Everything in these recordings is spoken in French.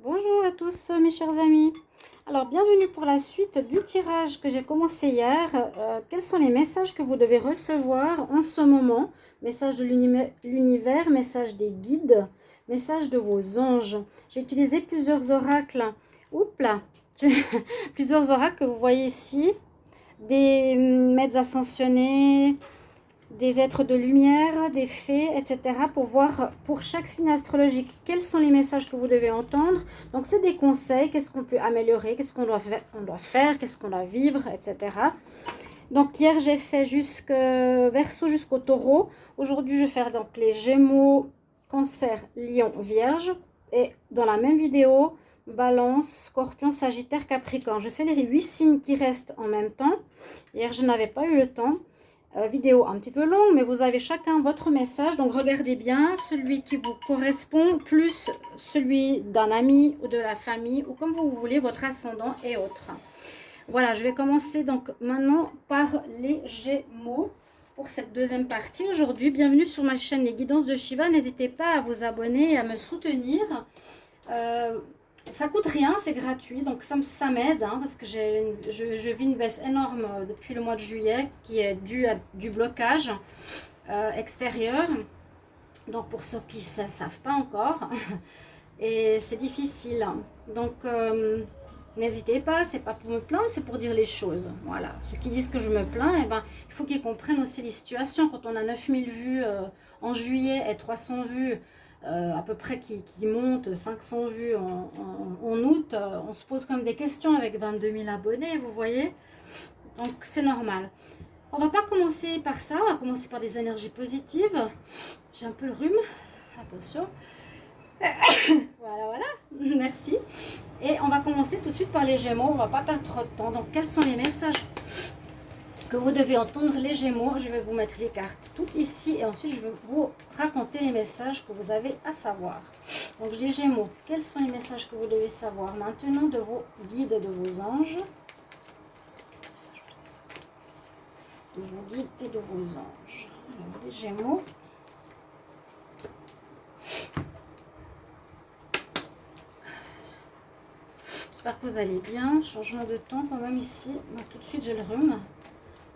Bonjour à tous mes chers amis. Alors bienvenue pour la suite du tirage que j'ai commencé hier. Quels sont les messages que vous devez recevoir en ce moment? Message de l'univers, message des guides, message de vos anges. J'ai utilisé plusieurs oracles. Oups là, plusieurs oracles que vous voyez ici. Des maîtres ascensionnés, des êtres de lumière, des fées, etc. pour voir pour chaque signe astrologique quels sont les messages que vous devez entendre. Donc c'est des conseils, qu'est-ce qu'on peut améliorer, qu'est-ce qu'on doit faire, qu'est-ce qu'on doit vivre, etc. Donc hier j'ai fait jusqu'au Verseau jusqu'au Taureau. Aujourd'hui je vais faire donc les Gémeaux, Cancer, Lion, Vierge. Et dans la même vidéo, Balance, Scorpion, Sagittaire, Capricorne. Je fais les 8 signes qui restent en même temps. Hier je n'avais pas eu le temps. Vidéo un petit peu longue, mais vous avez chacun votre message. Donc regardez bien celui qui vous correspond, plus celui d'un ami ou de la famille, ou comme vous voulez, votre ascendant et autres. Voilà, je vais commencer donc maintenant par les Gémeaux pour cette deuxième partie. Aujourd'hui, bienvenue sur ma chaîne Les Guidances de Shiva. N'hésitez pas à vous abonner et à me soutenir. Ça coûte rien, c'est gratuit, donc ça m'aide, hein, parce que je vis une baisse énorme depuis le mois de juillet qui est due à du blocage extérieur. Donc pour ceux qui ne savent pas encore, et c'est difficile. Donc n'hésitez pas, c'est pas pour me plaindre, c'est pour dire les choses. Voilà, ceux qui disent que je me plains, eh ben, il faut qu'ils comprennent aussi les situations. Quand on a 9000 vues en juillet et 300 vues à peu près qui monte, 500 vues en août, on se pose quand même des questions avec 22 000 abonnés, vous voyez. Donc c'est normal. On va pas commencer par ça, on va commencer par des énergies positives. J'ai un peu le rhume, attention. Voilà, merci. Et on va commencer tout de suite par les Gémeaux, on va pas perdre trop de temps. Donc quels sont les messages que vous devez entendre, les Gémeaux? Je vais vous mettre les cartes toutes ici et ensuite je vais vous raconter les messages que vous avez à savoir. Donc les Gémeaux, quels sont les messages que vous devez savoir maintenant de vos guides et de vos anges? De vos guides et de vos anges. Alors les Gémeaux. J'espère que vous allez bien. Changement de temps quand même ici. Moi, tout de suite j'ai le rhume.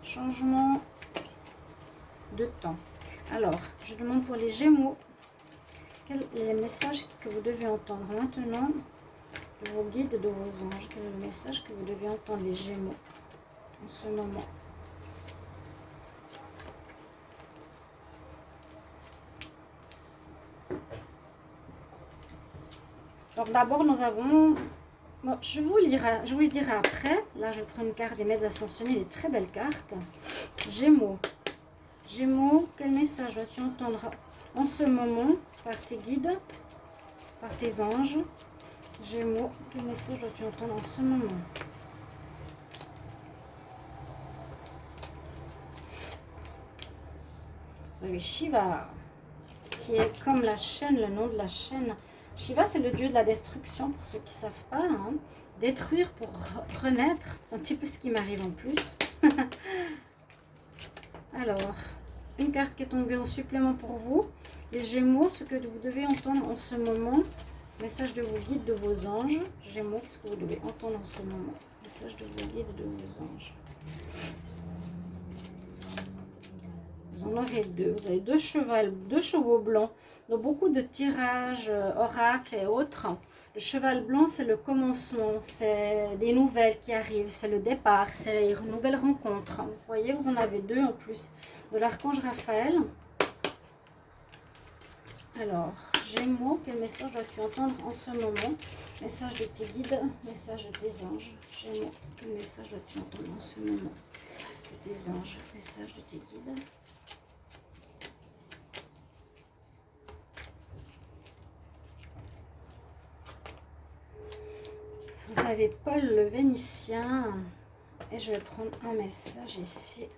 Changement de temps. Alors, je demande pour les Gémeaux, quel est le message que vous devez entendre maintenant de vos guides et de vos anges? Quel est le message que vous devez entendre, les Gémeaux, en ce moment? Donc d'abord, nous avons... Bon, je vous le dirai après. Là, je prends une carte des maîtres ascensionnés, des très belles cartes. Gémeaux. Gémeaux, quel message dois-tu entendre en ce moment par tes guides, par tes anges? Gémeaux, quel message dois-tu entendre en ce moment? Vous avez Shiva, qui est comme la chaîne, le nom de la chaîne. Shiva, c'est le dieu de la destruction, pour ceux qui ne savent pas. Hein. Détruire pour renaître, c'est un petit peu ce qui m'arrive en plus. Alors, une carte qui est tombée en supplément pour vous. Les Gémeaux, ce que vous devez entendre en ce moment. Message de vos guides, de vos anges. Gémeaux, qu'est-ce que vous devez entendre en ce moment? Message de vos guides, de vos anges. Vous en aurez deux. Vous avez deux chevaux blancs. Donc beaucoup de tirages, oracles et autres. Le cheval blanc, c'est le commencement. C'est des nouvelles qui arrivent. C'est le départ. C'est les nouvelles rencontres. Vous voyez, vous en avez deux en plus. De l'archange Raphaël. Alors, Gémeaux, quel message dois-tu entendre en ce moment? Message de tes guides, message de tes anges. Gémeaux, quel message dois-tu entendre en ce moment? De tes anges, message de tes guides. Vous avez Paul le Vénitien. Et je vais prendre un message ici,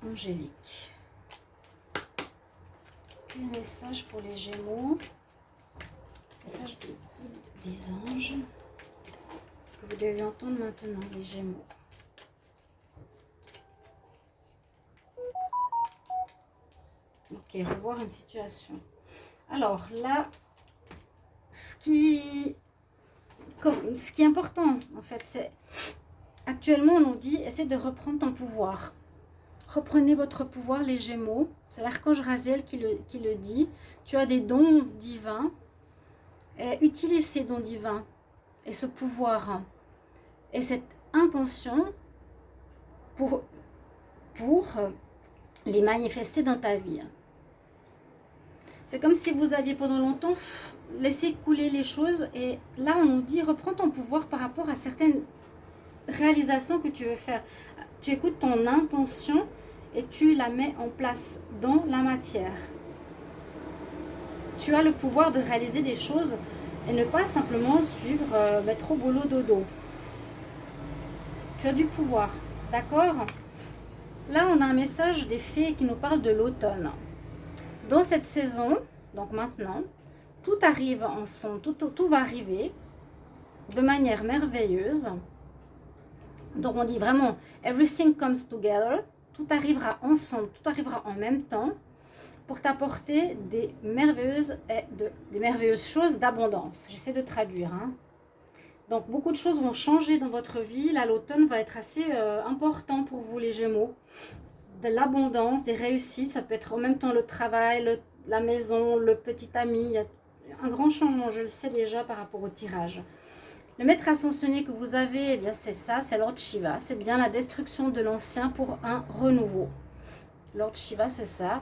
angélique. Quel message pour les Gémeaux? Message des guides, des anges, que vous devez entendre maintenant, les Gémeaux. Ok, revoir une situation. Alors là, ce qui ce qui est important, en fait, c'est... Actuellement, on nous dit, essaie de reprendre ton pouvoir. Reprenez votre pouvoir, les Gémeaux. C'est l'archange Raziel qui le dit. Tu as des dons divins. Et utilise ces dons divins et ce pouvoir et cette intention pour les manifester dans ta vie. C'est comme si vous aviez pendant longtemps laissé couler les choses et là on nous dit reprends ton pouvoir par rapport à certaines réalisations que tu veux faire. Tu écoutes ton intention et tu la mets en place dans la matière. Tu as le pouvoir de réaliser des choses et ne pas simplement suivre métro boulot dodo. Tu as du pouvoir, d'accord? Là, on a un message des fées qui nous parle de l'automne. Dans cette saison, donc maintenant, tout arrive ensemble, tout va arriver de manière merveilleuse. Donc on dit vraiment, everything comes together, tout arrivera ensemble, tout arrivera en même temps pour t'apporter des merveilleuses choses d'abondance. J'essaie de traduire, hein. Donc, beaucoup de choses vont changer dans votre vie. Là, l'automne va être assez important pour vous, les Gémeaux. De l'abondance, des réussites. Ça peut être en même temps le travail, la maison, le petit ami. Il y a un grand changement, je le sais déjà, par rapport au tirage. Le maître ascensionné que vous avez, eh bien, c'est ça, c'est Lord Shiva. C'est bien la destruction de l'ancien pour un renouveau. Lord Shiva, c'est ça.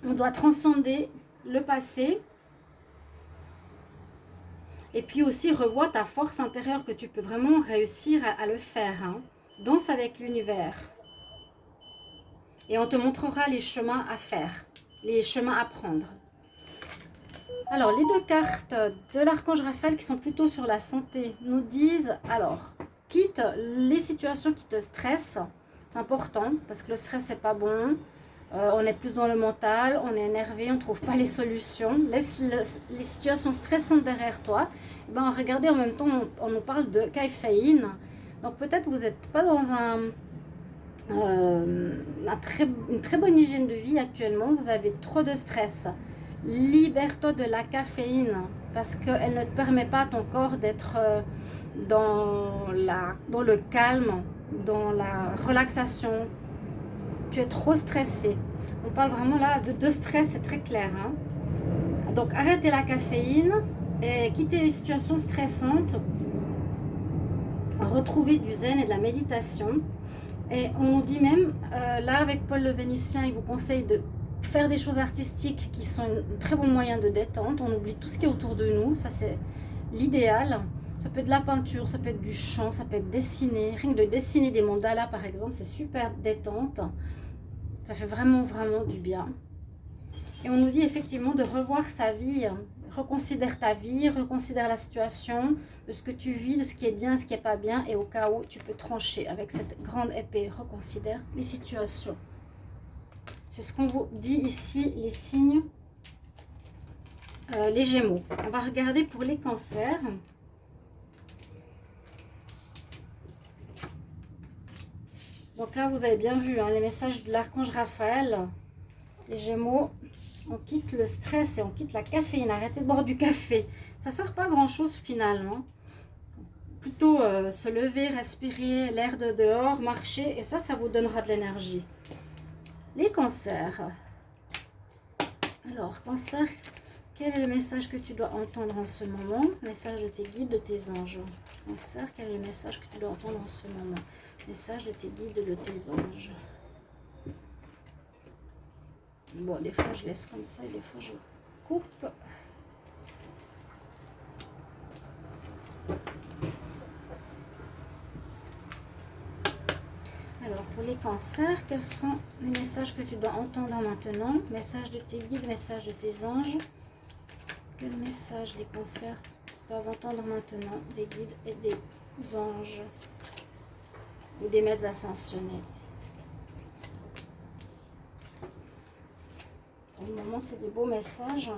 On doit transcender le passé. Et puis aussi, revois ta force intérieure que tu peux vraiment réussir à le faire. Hein. Danse avec l'univers. Et on te montrera les chemins à faire, les chemins à prendre. Alors, les deux cartes de l'archange Raphaël qui sont plutôt sur la santé nous disent, alors, quitte les situations qui te stressent. C'est important parce que le stress, c'est pas bon. On est plus dans le mental, on est énervé, on ne trouve pas les solutions. Laisse les situations stressantes derrière toi. Et ben, regardez, en même temps, on nous parle de caféine. Donc peut-être vous n'êtes pas dans une très bonne hygiène de vie actuellement. Vous avez trop de stress. Libère-toi de la caféine parce qu'elle ne te permet pas à ton corps d'être dans le calme, dans la relaxation. Tu es trop stressé. On parle vraiment là de stress, c'est très clair. Hein. Donc arrêtez la caféine et quittez les situations stressantes. Retrouvez du zen et de la méditation. Et on nous dit même, là avec Paul le Vénitien, il vous conseille de faire des choses artistiques qui sont un très bon moyen de détente. On oublie tout ce qui est autour de nous, ça c'est l'idéal. Ça peut être de la peinture, ça peut être du chant, ça peut être dessiner. Rien que de dessiner des mandalas par exemple, c'est super détente. Ça fait vraiment, vraiment du bien. Et on nous dit effectivement de revoir sa vie. Reconsidère ta vie, reconsidère la situation, de ce que tu vis, de ce qui est bien, ce qui n'est pas bien. Et au cas où, tu peux trancher avec cette grande épée. Reconsidère les situations. C'est ce qu'on vous dit ici, les signes, les Gémeaux. On va regarder pour les cancers. Donc là, vous avez bien vu hein, les messages de l'archange Raphaël. Les Gémeaux, on quitte le stress et on quitte la caféine. Arrêtez de boire du café. Ça ne sert pas à grand-chose finalement. Plutôt se lever, respirer l'air de dehors, marcher. Et ça vous donnera de l'énergie. Les cancers. Alors, cancer, quel est le message que tu dois entendre en ce moment? Message de tes guides, de tes anges. Cancer, quel est le message que tu dois entendre en ce moment? Message de tes guides, de tes anges. Bon, des fois je laisse comme ça et des fois je coupe. Alors, pour les cancers, quels sont les messages que tu dois entendre maintenant? Message de tes guides, message de tes anges. Quel message des cancers doivent entendre maintenant des guides et des anges? Ou des maîtres ascensionnés. Pour le moment, c'est des beaux messages.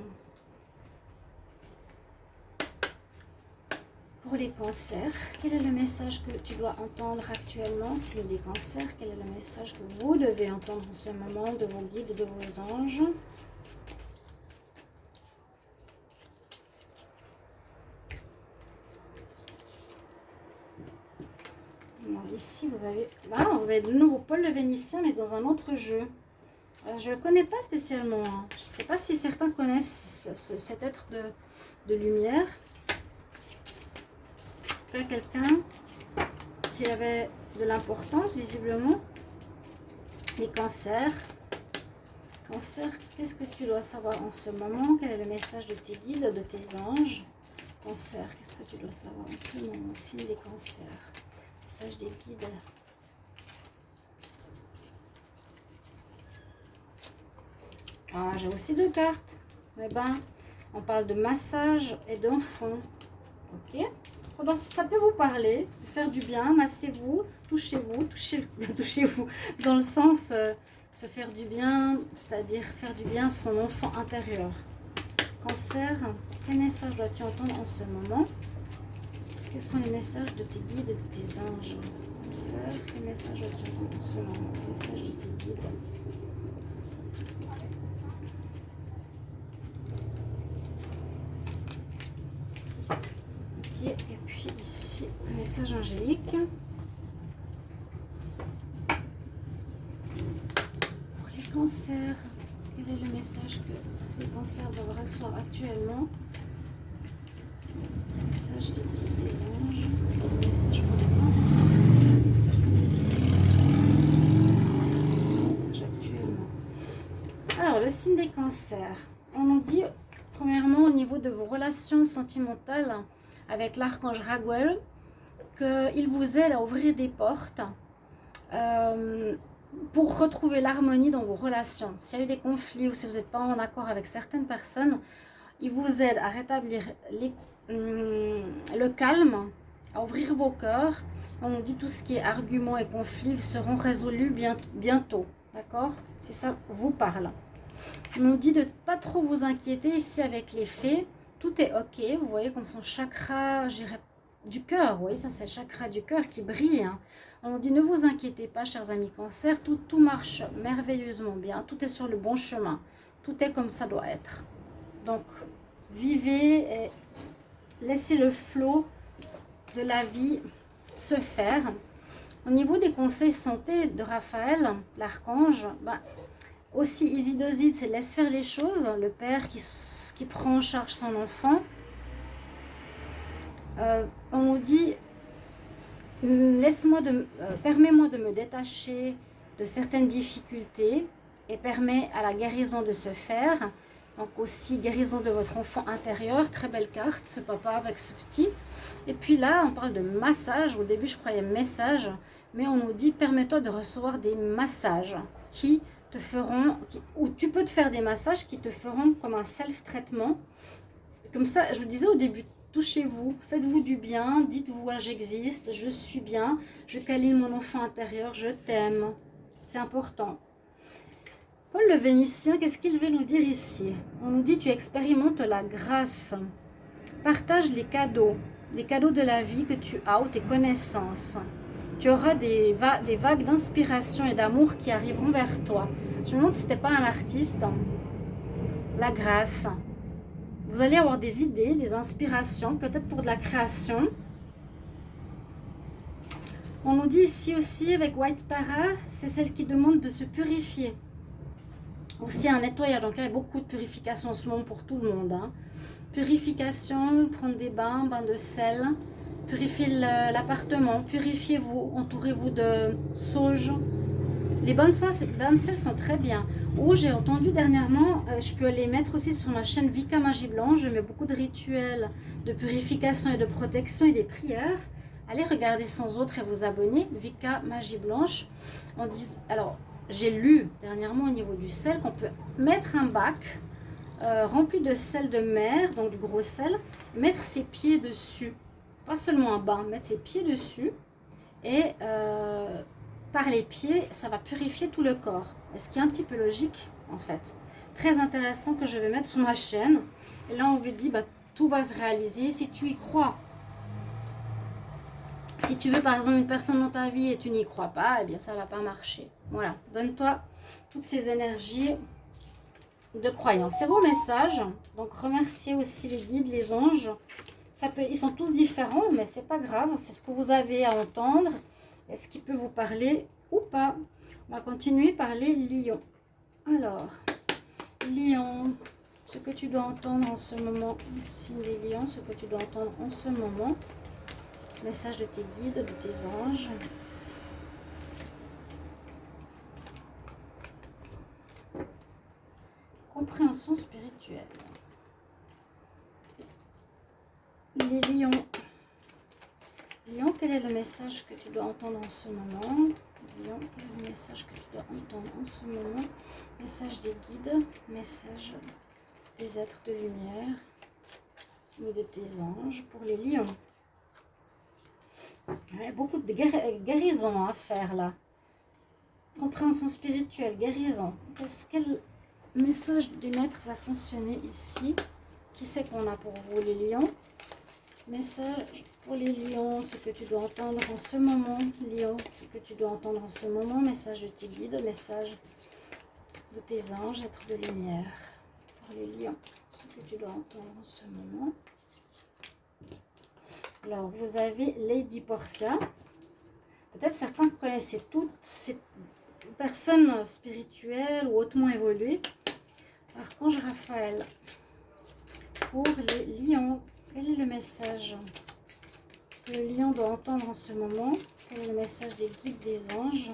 Pour les cancers, quel est le message que tu dois entendre actuellement? S'il y a des cancers, quel est le message que vous devez entendre en ce moment de vos guides et de vos anges? Alors ici, vous avez de nouveau Paul le Vénitien, mais dans un autre jeu. Je ne le connais pas spécialement. Hein. Je ne sais pas si certains connaissent cet être de lumière. En tout cas, quelqu'un qui avait de l'importance, visiblement. Les cancers. Cancer, qu'est-ce que tu dois savoir en ce moment? Quel est le message de tes guides, de tes anges? Cancer, qu'est-ce que tu dois savoir en ce moment? Signe des cancers. Message des guides. Ah, j'ai aussi deux cartes. Eh ben, on parle de massage et d'enfant. Ok? Ça peut vous parler, de faire du bien, massez-vous, touchez-vous, touchez-vous dans le sens se faire du bien, c'est-à-dire faire du bien à son enfant intérieur. Cancer, quel message dois-tu entendre en ce moment? Quels sont les messages de tes guides et de tes anges? Cancer, quel message dois-tu entendre en ce moment? Quel message de tes guides? Ok, et puis ici, un message angélique. Pour les cancers, quel est le message que les cancers doivent recevoir actuellement? Message des anges, message pour les cancers. Message actuellement. Alors, le signe des cancers. On nous dit, premièrement, au niveau de vos relations sentimentales avec l'archange Raguel, qu'il vous aide à ouvrir des portes pour retrouver l'harmonie dans vos relations. S'il y a eu des conflits ou si vous n'êtes pas en accord avec certaines personnes, il vous aide à rétablir le calme, à ouvrir vos cœurs. On nous dit tout ce qui est arguments et conflits seront résolus bientôt. D'accord? Si ça vous parle. On nous dit de ne pas trop vous inquiéter ici avec les faits. Tout est ok. Vous voyez comme son chakra, du cœur. Oui, ça c'est le chakra du cœur qui brille. Hein. On nous dit ne vous inquiétez pas, chers amis cancer. Tout marche merveilleusement bien. Tout est sur le bon chemin. Tout est comme ça doit être. Donc, vivez et laissez le flot de la vie se faire. Au niveau des conseils santé de Raphaël, l'archange, aussi Isidosite, c'est laisse faire les choses. Le père qui prend en charge son enfant. On nous dit, permets-moi de me détacher de certaines difficultés et permet à la guérison de se faire. Donc aussi guérison de votre enfant intérieur, très belle carte, ce papa avec ce petit. Et puis là, on parle de massage. Au début, je croyais message, mais on nous dit permets-toi de recevoir des massages qui te feront, ou tu peux te faire des massages qui te feront comme un self-traitement. Comme ça, je vous disais au début, touchez-vous, faites-vous du bien, dites-vous ah, j'existe, je suis bien, je câline mon enfant intérieur, je t'aime. C'est important. Paul le Vénitien, qu'est-ce qu'il veut nous dire ici? On nous dit tu expérimentes la grâce. Partage les cadeaux de la vie que tu as ou tes connaissances. Tu auras des vagues d'inspiration et d'amour qui arriveront vers toi. Je me demande si ce n'était pas un artiste. La grâce. Vous allez avoir des idées, des inspirations, peut-être pour de la création. On nous dit ici aussi avec White Tara, c'est celle qui demande de se purifier. Aussi un nettoyage, donc il y a beaucoup de purification en ce moment pour tout le monde. Hein. Purification, prendre des bains de sel, purifier l'appartement, purifiez-vous, entourez-vous de sauge. Les bains de sel sont très bien. Ou j'ai entendu dernièrement, je peux les mettre aussi sur ma chaîne Vika Magie Blanche, je mets beaucoup de rituels de purification et de protection et des prières. Allez regarder sans autre et vous abonner, Vika Magie Blanche. Alors, j'ai lu dernièrement au niveau du sel qu'on peut mettre un bac rempli de sel de mer, donc du gros sel, mettre ses pieds dessus. Pas seulement un bain, mettre ses pieds dessus. Et par les pieds, ça va purifier tout le corps. Ce qui est un petit peu logique, en fait. Très intéressant que je vais mettre sur ma chaîne. Et là, on vous dit, tout va se réaliser si tu y crois. Si tu veux, par exemple, une personne dans ta vie et tu n'y crois pas, eh bien, ça ne va pas marcher. Voilà, donne-toi toutes ces énergies de croyance. C'est vos messages. Donc, remerciez aussi les guides, les anges. Ils sont tous différents, mais c'est pas grave. C'est ce que vous avez à entendre. Est-ce qu'il peut vous parler ou pas? On va continuer par les lions. Alors, lion, ce que tu dois entendre en ce moment, signe des lions, ce que tu dois entendre en ce moment, message de tes guides, de tes anges. Compréhension spirituelle. Les lions. Lion, quel est le message que tu dois entendre en ce moment? Lion, quel est le message que tu dois entendre en ce moment? Message des guides, message des êtres de lumière ou de tes anges pour les lions. Il y a beaucoup de guérison à faire là. Compréhension spirituelle, guérison. Quel message des maîtres ascensionnés ici? Qui c'est qu'on a pour vous les lions? Message pour les lions, ce que tu dois entendre en ce moment. Lion, ce que tu dois entendre en ce moment. Message de tes guides, message de tes anges, êtres de lumière. Pour les lions, ce que tu dois entendre en ce moment. Alors, vous avez Lady Portia. Peut-être certains connaissaient toutes ces personnes spirituelles ou hautement évoluées. Archange Raphaël. Pour les lions, quel est le message que le lion doit entendre en ce moment? Quel est le message des guides, des anges?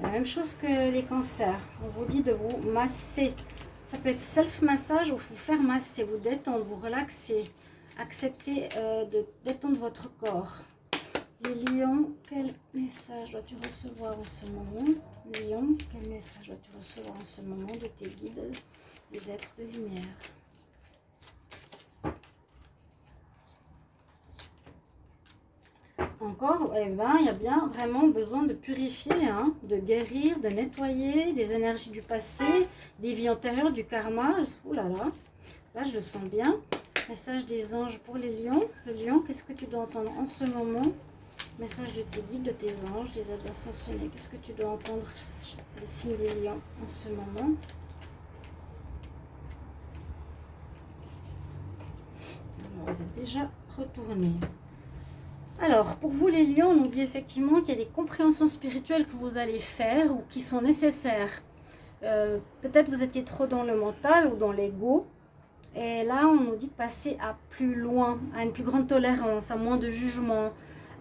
La même chose que les cancers. On vous dit de vous masser. Ça peut être self-massage ou vous faire masser, vous détendre, vous relaxer. Accepter de détendre votre corps. Les lions, quel message dois-tu recevoir en ce moment? Lion, quel message dois-tu recevoir en ce moment de tes guides, des êtres de lumière? Encore, eh ben, il y a bien vraiment besoin de purifier, hein, de guérir, de nettoyer des énergies du passé, des vies antérieures, du karma. Ouh là là, là je le sens bien. Message des anges pour les lions. Le lion, qu'est-ce que tu dois entendre en ce moment? Message de tes guides, de tes anges, des êtres ascensionnés. Qu'est-ce que tu dois entendre, les signes des lions en ce moment? Alors, vous êtes déjà retourné. Alors, pour vous les lions, on nous dit effectivement qu'il y a des compréhensions spirituelles que vous allez faire ou qui sont nécessaires. Peut-être vous étiez trop dans le mental ou dans l'ego. Et là, on nous dit de passer à plus loin, à une plus grande tolérance, à moins de jugement,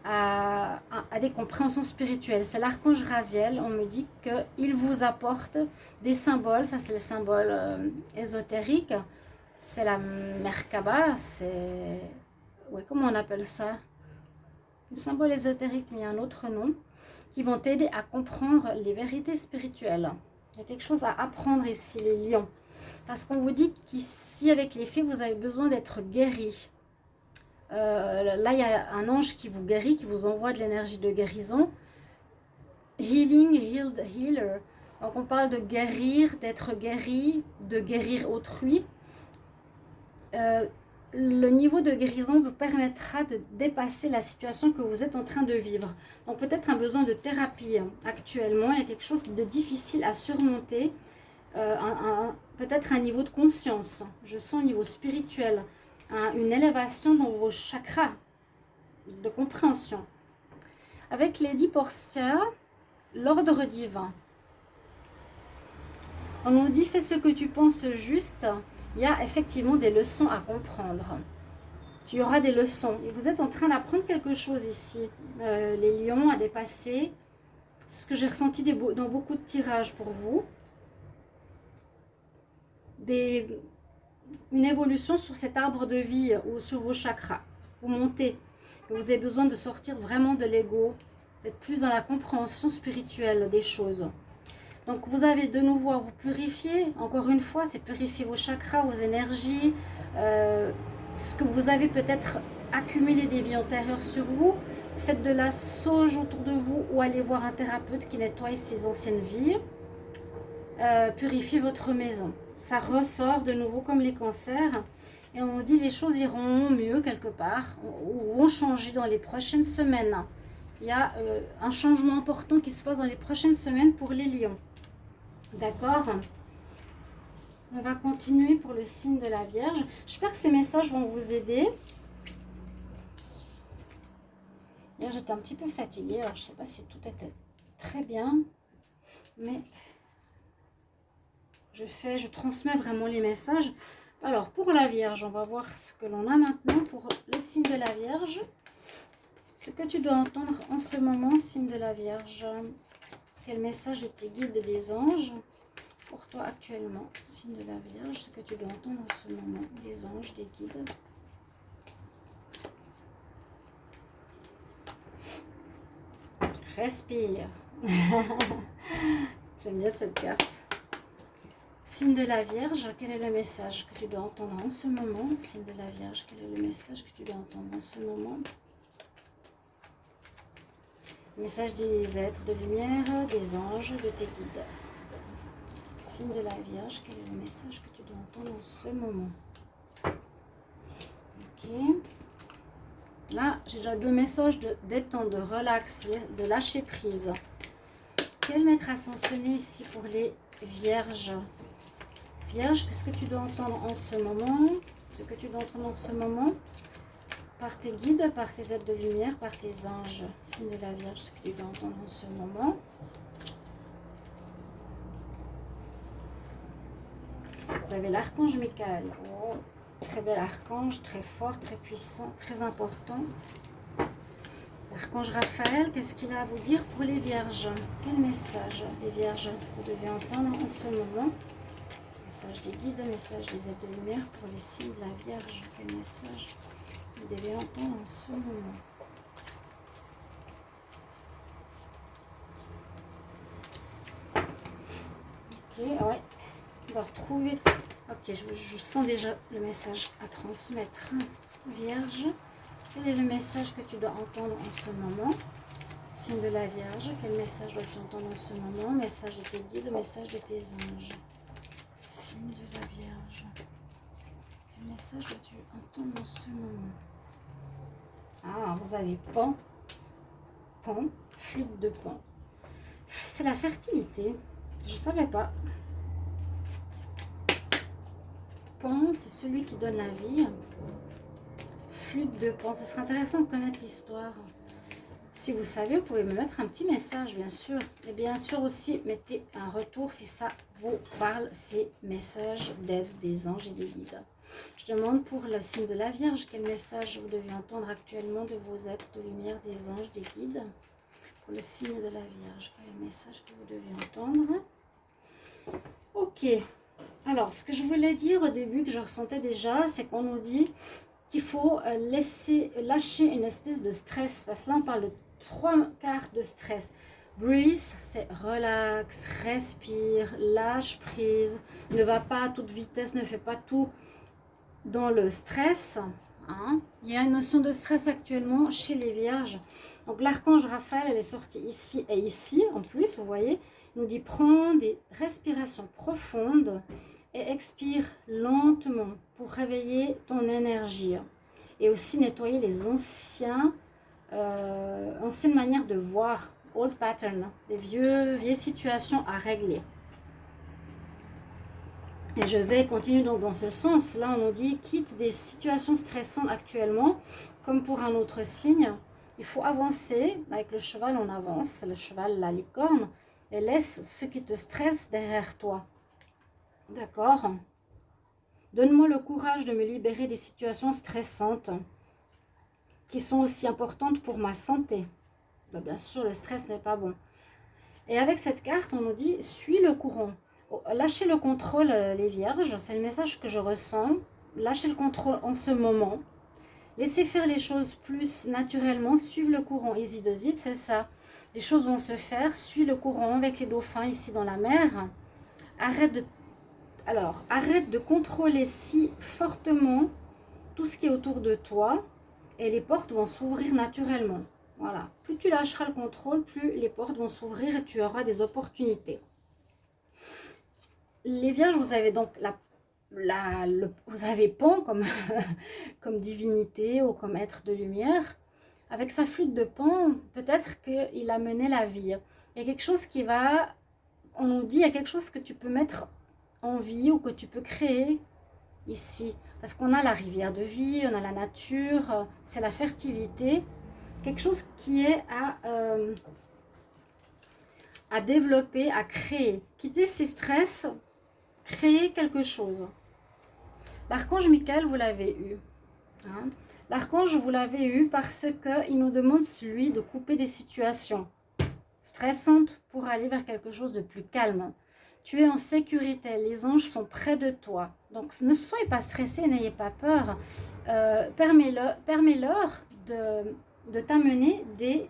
à des compréhensions spirituelles. C'est l'archange Raziel. On me dit qu'il vous apporte des symboles. Ça, c'est le symbole ésotérique. C'est la Merkaba. C'est... Ouais, comment on appelle ça? Les symboles ésotériques, mais il y a un autre nom, qui vont t'aider à comprendre les vérités spirituelles. Il y a quelque chose à apprendre ici, les lions. Parce qu'on vous dit qu'ici, avec les fées, vous avez besoin d'être guéris. Là, il y a un ange qui vous guérit, qui vous envoie de l'énergie de guérison. Healing, healed, healer. Donc, on parle de guérir, d'être guéri, de guérir autrui. Le niveau de guérison vous permettra de dépasser la situation que vous êtes en train de vivre. Donc peut-être un besoin de thérapie actuellement, il y a quelque chose de difficile à surmonter, peut-être un niveau de conscience, je sens au niveau spirituel, une élévation dans vos chakras de compréhension. Avec Lady Portia, l'ordre divin. On nous dit fais ce que tu penses juste. Il y a effectivement des leçons à comprendre. Tu auras des leçons. Et vous êtes en train d'apprendre quelque chose ici. Les lions à dépasser. C'est ce que j'ai ressenti dans beaucoup de tirages pour vous. Une évolution sur cet arbre de vie ou sur vos chakras. Vous montez. Et vous avez besoin de sortir vraiment de l'ego. D'être plus dans la compréhension spirituelle des choses. Donc vous avez de nouveau à vous purifier, encore une fois, c'est purifier vos chakras, vos énergies, ce que vous avez peut-être accumulé des vies antérieures sur vous. Faites de la sauge autour de vous ou allez voir un thérapeute qui nettoie ces anciennes vies. Purifiez votre maison. Ça ressort de nouveau comme les cancers. Et on dit les choses iront mieux quelque part ou vont changer dans les prochaines semaines. Il y a un changement important qui se passe dans les prochaines semaines pour les lions. D'accord. On va continuer pour le signe de la Vierge. J'espère que ces messages vont vous aider. Hier, j'étais un petit peu fatiguée. Alors, je ne sais pas si tout était très bien. Mais je transmets vraiment les messages. Alors, pour la Vierge, on va voir ce que l'on a maintenant pour le signe de la Vierge. Ce que tu dois entendre en ce moment, signe de la Vierge. Quel message de tes guides et des anges pour toi actuellement, signe de la Vierge, ce que tu dois entendre en ce moment, des anges, des guides. Respire. J'aime bien cette carte. Signe de la Vierge, quel est le message que tu dois entendre en ce moment? Signe de la Vierge, quel est le message que tu dois entendre en ce moment? Message des êtres de lumière, des anges, de tes guides. Signe de la Vierge, quel est le message que tu dois entendre en ce moment? Ok. Là, j'ai déjà deux messages de détente, de relaxer, de lâcher prise. Quel maître ascensionné ici pour les Vierges? Vierge, qu'est-ce que tu dois entendre en ce moment? Ce que tu dois entendre en ce moment? Par tes guides, par tes êtres de lumière, par tes anges. Signe de la Vierge, ce que tu dois entendre en ce moment. Vous avez l'archange Michael. Oh, très bel archange, très fort, très puissant, très important. L'archange Raphaël, qu'est-ce qu'il a à vous dire pour les Vierges? Quel message, les Vierges, vous devez entendre en ce moment? Message des guides, message des êtres de lumière pour les signes de la Vierge. Quel message vous devez entendre en ce moment? Ok, ouais. On doit retrouver. Ok, je sens déjà le message à transmettre. Vierge, quel est le message que tu dois entendre en ce moment? Signe de la Vierge, quel message dois-tu entendre en ce moment? Message de tes guides, message de tes anges. Signe de la Vierge, quel message dois-tu entendre en ce moment? Ah, vous avez Pan, flûte de Pan. C'est la fertilité. Je ne savais pas. Pan, c'est celui qui donne la vie. Flûte de Pan, ce serait intéressant de connaître l'histoire. Si vous savez, vous pouvez me mettre un petit message, bien sûr. Et bien sûr aussi, mettez un retour si ça vous parle, ces messages d'aide des anges et des guides. Je demande pour le signe de la Vierge, quel message vous devez entendre actuellement de vos êtres de lumière, des anges, des guides. Pour le signe de la Vierge, quel est le message que vous devez entendre? Ok. Alors, ce que je voulais dire au début, que je ressentais déjà, c'est qu'on nous dit qu'il faut lâcher une espèce de stress. Parce que là, on parle de 3 cartes de stress. Breathe, c'est relax, respire, lâche prise, ne va pas à toute vitesse, ne fais pas tout dans le stress. Hein. Il y a une notion de stress actuellement chez les Vierges. Donc l'archange Raphaël, elle est sortie ici et ici, en plus, vous voyez, il nous dit prends des respirations profondes et expire lentement pour réveiller ton énergie. Et aussi nettoyer les anciennes manières de voir, old pattern, des vieilles situations à régler. Et je vais continuer donc dans ce sens. Là, on nous dit quitte des situations stressantes actuellement, comme pour un autre signe. Il faut avancer. Avec le cheval, on avance. Le cheval, la licorne. Et laisse ce qui te stresse derrière toi. D'accord? Donne-moi le courage de me libérer des situations stressantes qui sont aussi importantes pour ma santé. Ben, bien sûr, le stress n'est pas bon. Et avec cette carte, on nous dit suis le courant. Lâchez le contrôle, les Vierges, c'est le message que je ressens. Lâchez le contrôle en ce moment. Laissez faire les choses plus naturellement. Suivre le courant. Easy does it, c'est ça. Les choses vont se faire. Suis le courant avec les dauphins ici dans la mer. Arrête de contrôler si fortement tout ce qui est autour de toi. Et les portes vont s'ouvrir naturellement. Voilà. Plus tu lâcheras le contrôle, plus les portes vont s'ouvrir et tu auras des opportunités. Les Vierges, vous avez donc vous avez Pan comme, comme divinité ou comme être de lumière. Avec sa flûte de Pan, peut-être qu'il a mené la vie. Il y a quelque chose qui va, on nous dit, il y a quelque chose que tu peux mettre envie ou que tu peux créer ici. Parce qu'on a la rivière de vie, on a la nature, c'est la fertilité. Quelque chose qui est à développer, à créer. Quitter ses stress, créer quelque chose. L'archange Michael, vous l'avez eu. Hein? L'archange, vous l'avez eu parce qu'il nous demande, lui, de couper des situations stressantes pour aller vers quelque chose de plus calme. Tu es en sécurité, les anges sont près de toi. Donc ne soyez pas stressés, n'ayez pas peur. Permets-leur de t'amener des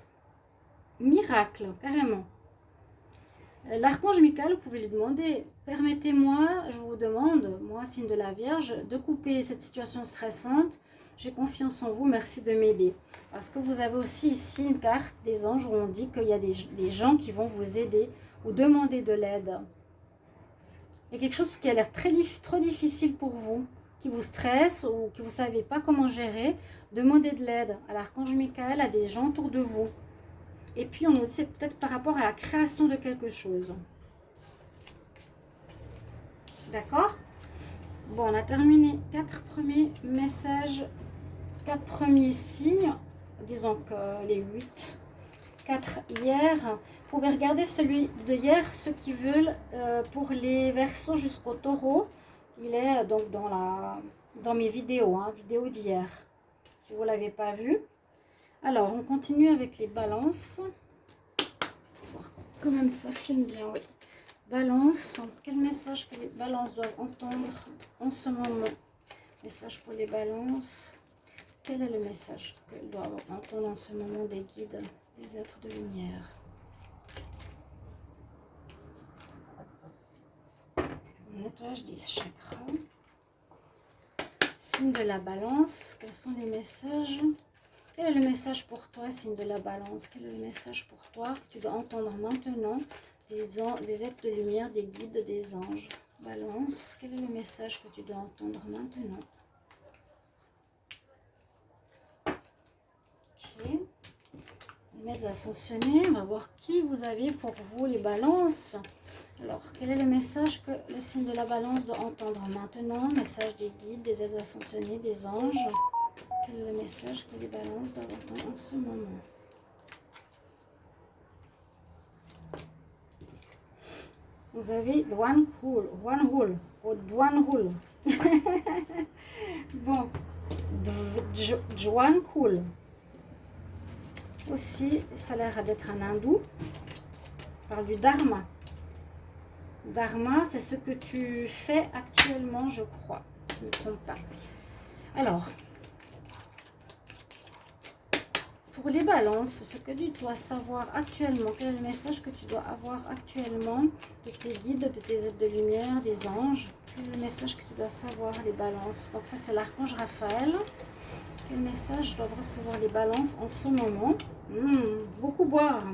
miracles, carrément. L'archange Michael, vous pouvez lui demander, permettez-moi, je vous demande, moi, signe de la Vierge, de couper cette situation stressante. J'ai confiance en vous, merci de m'aider. Parce que vous avez aussi ici une carte des anges où on dit qu'il y a des gens qui vont vous aider ou demander de l'aide. Il y a quelque chose qui a l'air trop difficile pour vous, qui vous stresse ou que vous ne savez pas comment gérer. Demandez de l'aide à l'archange Michael, à des gens autour de vous. Et puis, on nous dit, c'est peut-être par rapport à la création de quelque chose. D'accord? Bon, on a terminé 4 premiers messages, 4 premiers signes. Disons que les 8, 4 hier. Vous pouvez regarder celui de hier, ceux qui veulent, pour les Verseaux jusqu'au Taureau. Il est donc dans mes vidéos, vidéo d'hier, si vous ne l'avez pas vu. Alors, on continue avec les balances. Quand même, ça filme bien, oui. Balance, quel message que les balances doivent entendre en ce moment? Message pour les balances. Quel est le message qu'elles doivent entendre en ce moment des guides, des êtres de lumière? Nettoyage des chakras. Signe de la balance, quels sont les messages? Quel est le message pour toi, signe de la balance? Quel est le message pour toi que tu dois entendre maintenant des êtres de lumière, des guides, des anges? Balance, quel est le message que tu dois entendre maintenant? Ok. Les maîtres ascensionnés, on va voir qui vous avez pour vous, les balances. Alors, quel est le message que le signe de la balance doit entendre maintenant? Message des guides, des êtres ascensionnés, des anges. Quel est le message que les balances doivent entendre en ce moment? Vous avez One Hole ou One Hole. Bon, One Cool. Aussi, ça a l'air d'être un hindou. On parle du Dharma. Dharma, c'est ce que tu fais actuellement, je crois. Si je ne me trompe pas. Alors, pour les balances, ce que tu dois savoir actuellement, quel est le message que tu dois avoir actuellement de tes guides, de tes êtres de lumière, des anges? Quel est le message que tu dois savoir, les balances? Donc ça, c'est l'archange Raphaël. Quel message doivent recevoir les balances en ce moment? Beaucoup boire.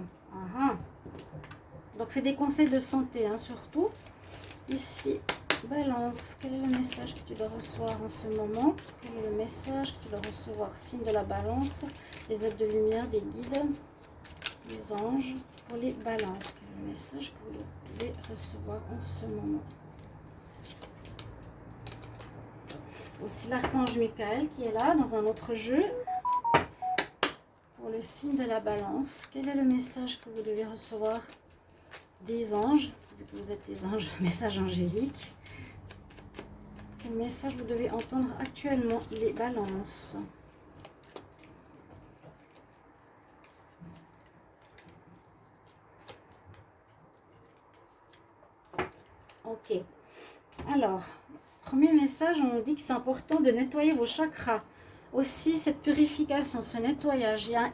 Donc c'est des conseils de santé, surtout. Ici, balance, quel est le message que tu dois recevoir en ce moment? Quel est le message que tu dois recevoir? Signe de la balance, les êtres de lumière, des guides, les anges, pour les balances. Quel est le message que vous devez recevoir en ce moment? Aussi l'archange Michael qui est là dans un autre jeu. Pour le signe de la balance, quel est le message que vous devez recevoir des anges? Vu que vous êtes des anges, message angélique. Quel message vous devez entendre actuellement, les balances? Ok. Alors, premier message, on nous dit que c'est important de nettoyer vos chakras. Aussi, cette purification, ce nettoyage, il y a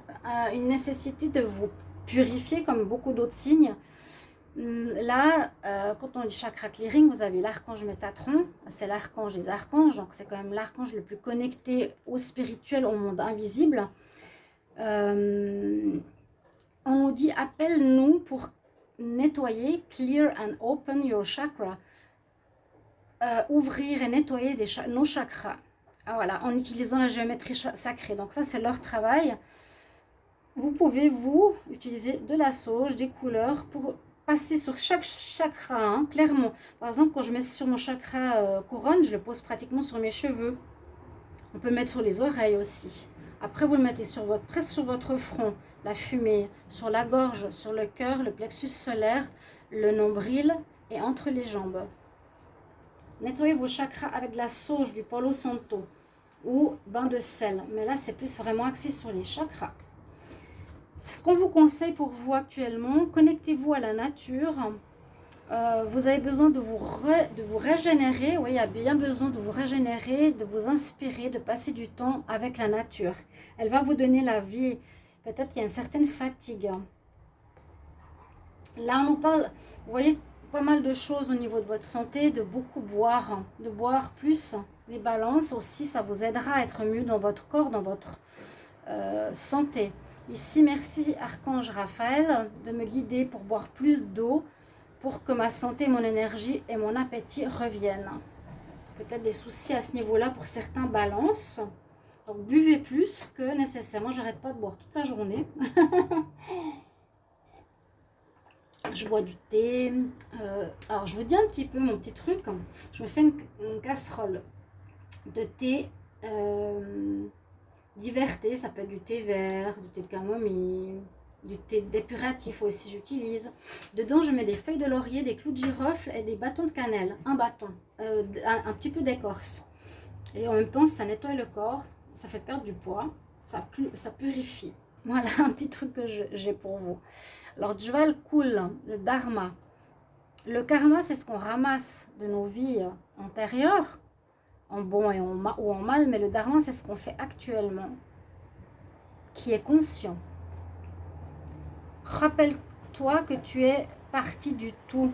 une nécessité de vous purifier comme beaucoup d'autres signes. Là, quand on dit chakra clearing, vous avez l'archange Métatron, c'est l'archange des archanges, donc c'est quand même l'archange le plus connecté au spirituel, au monde invisible. On nous dit, appelle-nous pour nettoyer, clear and open your chakra. Ouvrir et nettoyer nos chakras. Voilà, en utilisant la géométrie sacrée. Donc ça, c'est leur travail. Vous pouvez, vous, utiliser de la sauge, des couleurs pour passer sur chaque chakra, hein, clairement. Par exemple, quand je mets sur mon chakra couronne, je le pose pratiquement sur mes cheveux. On peut le mettre sur les oreilles aussi. Après, vous le mettez sur presque sur votre front, la fumée, sur la gorge, sur le cœur, le plexus solaire, le nombril et entre les jambes. Nettoyez vos chakras avec de la sauge du Palo Santo ou bain de sel. Mais là, c'est plus vraiment axé sur les chakras. C'est ce qu'on vous conseille pour vous actuellement. Connectez-vous à la nature. Vous avez besoin de vous régénérer. Oui, il y a bien besoin de vous régénérer, de vous inspirer, de passer du temps avec la nature. Elle va vous donner la vie. Peut-être qu'il y a une certaine fatigue. Là, on nous parle, vous voyez, pas mal de choses au niveau de votre santé, de beaucoup boire, de boire plus, des balances aussi, ça vous aidera à être mieux dans votre corps, dans votre santé. Ici, merci Archange Raphaël de me guider pour boire plus d'eau, pour que ma santé, mon énergie et mon appétit reviennent. Peut-être des soucis à ce niveau-là pour certains balances. Donc buvez plus que nécessairement, j'arrête pas de boire toute la journée. Je bois du thé. Alors, je vous dis un petit peu mon petit truc. Je me fais une casserole de thé, divers thés. Ça peut être du thé vert, du thé de camomille, du thé dépuratif aussi, j'utilise. Dedans, je mets des feuilles de laurier, des clous de girofle et des bâtons de cannelle. Un bâton, un petit peu d'écorce. Et en même temps, ça nettoie le corps, ça fait perdre du poids, ça purifie. Voilà un petit truc que j'ai pour vous. Alors, Jval Kul, le Dharma. Le karma, c'est ce qu'on ramasse de nos vies antérieures, en bon et ou en mal, mais le Dharma, c'est ce qu'on fait actuellement, qui est conscient. Rappelle-toi que tu es partie du tout.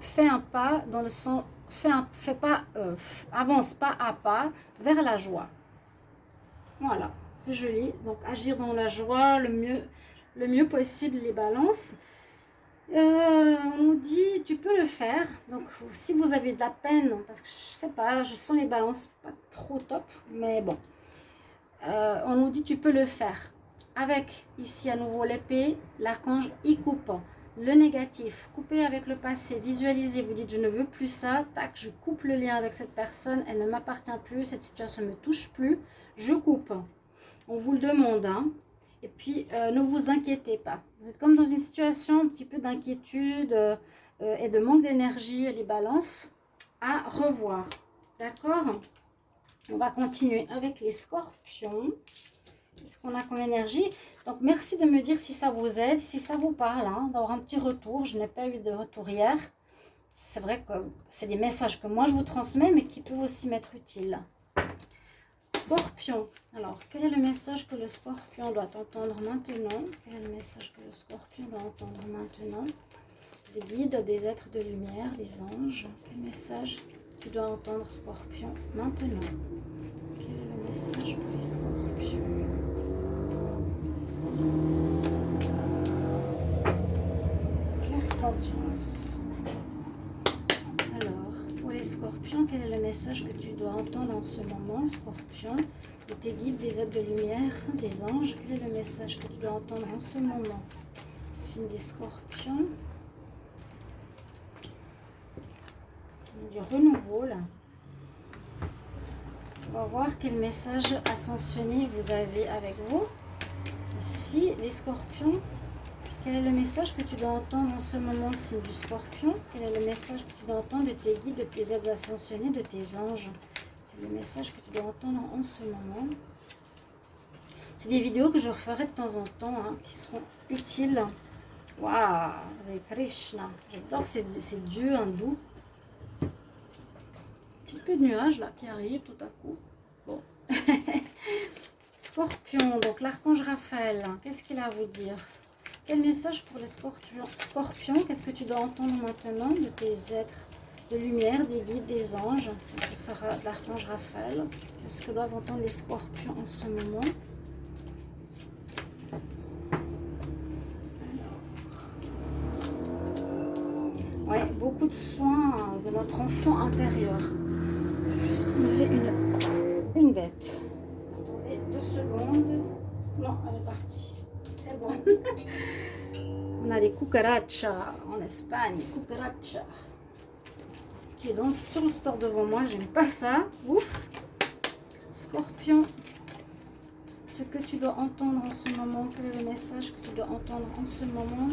Fais un pas dans le sens, avance pas à pas vers la joie. Voilà, c'est joli. Donc, agir dans la joie, le mieux possible, les balances. On nous dit, tu peux le faire. Donc, si vous avez de la peine, parce que je sais pas, je sens les balances pas trop top, mais bon. On nous dit, tu peux le faire. Avec, ici à nouveau, l'épée, l'archange, il coupe. Le négatif, coupez avec le passé, visualisez, vous dites, je ne veux plus ça, tac, je coupe le lien avec cette personne, elle ne m'appartient plus, cette situation ne me touche plus, je coupe. On vous le demande, hein. Et puis, ne vous inquiétez pas. Vous êtes comme dans une situation un petit peu d'inquiétude et de manque d'énergie, les balances, à revoir. D'accord? On va continuer avec les scorpions. Qu'est-ce qu'on a comme énergie? Donc, merci de me dire si ça vous aide, si ça vous parle, hein, d'avoir un petit retour. Je n'ai pas eu de retour hier. C'est vrai que c'est des messages que moi, je vous transmets, mais qui peuvent aussi m'être utiles. Scorpion. Alors, quel est le message que le scorpion doit entendre maintenant? Quel est le message que le scorpion doit entendre maintenant? Des guides, des êtres de lumière, des anges. Quel message tu dois entendre, scorpion, maintenant? Quel est le message pour les scorpions? Clairsentience. Alors, pour les scorpions, quel est le message que tu dois entendre en ce moment, scorpion? De tes guides, des êtres de lumière, des anges, quel est le message que tu dois entendre en ce moment? Signe des scorpions. Du renouveau, là. On va voir quel message ascensionné vous avez avec vous. Ici, les scorpions. Quel est le message que tu dois entendre en ce moment, signe du scorpion? Quel est le message que tu dois entendre de tes guides, de tes êtres ascensionnés, de tes anges? Quel est le message que tu dois entendre en ce moment? C'est des vidéos que je referai de temps en temps, hein, qui seront utiles. Waouh, vous avez Krishna. J'adore ces dieux hindous. Un petit peu de nuages là qui arrivent tout à coup. Bon. Scorpion, donc l'archange Raphaël, qu'est-ce qu'il a à vous dire? Quel message pour les scorpions? Scorpion, qu'est-ce que tu dois entendre maintenant de tes êtres de lumière, des guides, des anges? Ce sera l'archange Raphaël. Qu'est-ce que doivent entendre les scorpions en ce moment? Ouais, beaucoup de soins de notre enfant intérieur. Je vais juste enlever une bête. Attendez 2 secondes. Non, elle est partie. C'est très bon. On a les cucarachas en Espagne, cucarachas. Qui est sur le store devant moi, j'aime pas ça. Ouf. Scorpion. Ce que tu dois entendre en ce moment, quel est le message que tu dois entendre en ce moment?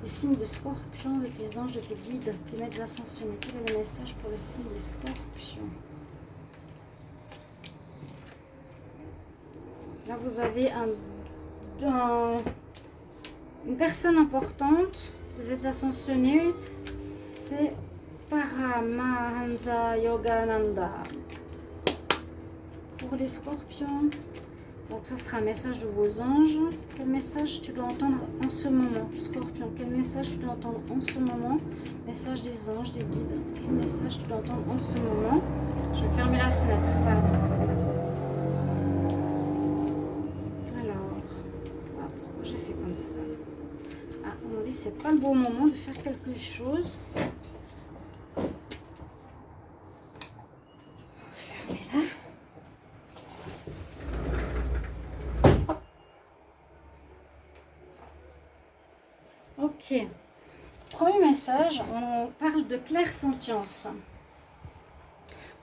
Les signes de Scorpion, de tes anges, de tes guides, tes maîtres ascensionnés. Quel est le message pour le signe des Scorpions? Là, vous avez une personne importante, vous êtes ascensionné, c'est Paramahansa Yogananda. Pour les Scorpions, donc ça sera un message de vos anges. Quel message tu dois entendre en ce moment, Scorpion? Quel message tu dois entendre en ce moment? Message des anges, des guides. Quel message tu dois entendre en ce moment? Je vais fermer la fenêtre, pardon. Alors, pourquoi j'ai fait comme ça? Ah, on me dit c'est pas le bon moment de faire quelque chose. Fermez-la. Ok. Premier message, on parle de clairsentience.